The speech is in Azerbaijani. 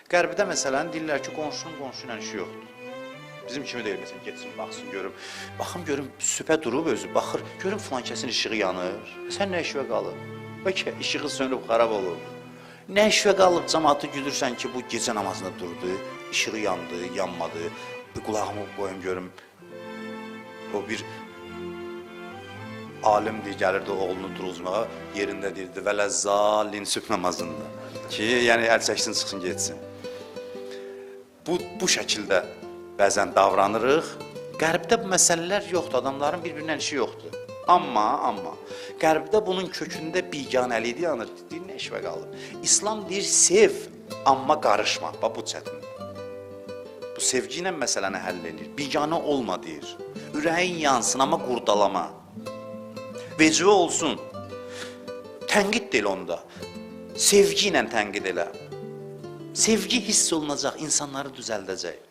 Qərbdə məsələn deyirlər ki, qonşunun qonşu ilə işi yoxdur. Bizim kimi deyil, məsələn, getsin, baxsın, görüm. Baxım, görüm, süpə durub özü, baxır, görüm filan kəsin işığı yanır. Sən nə işvə qalıb? Bəlkə işığı sönüb, xarab olub. Nə işvə qalıb, cəmaatı güdürsən ki, bu gecə namazında durdu, işığı yandı, yanmadı. Qulağımı qoyum, görüm. O bir alimdir, gəlirdi oğlunu duruzmağa, yerində deyirdi, vələzzalin sübh namazında. Ki, yəni əl çəksin, çıxsın, getsin. Bu şəkildə bəzən davranırıq. Qərbdə bu məsələlər yoxdur, adamların bir-birindən işi yoxdur. Amma, Qərbdə bunun kökündə biganəlik yanır, deyir, nə işvə qalıb? İslam deyir, sev, amma qarışma, bu çətindir. Bu sevgi ilə məsələni həll edir, biganə olma deyir. Ürəyin yansın, amma qurdalama. Vecvə olsun, tənqid deyil onda, sevgi ilə tənqid elə. Sevgi hiss olunacaq, insanları düzəldəcək.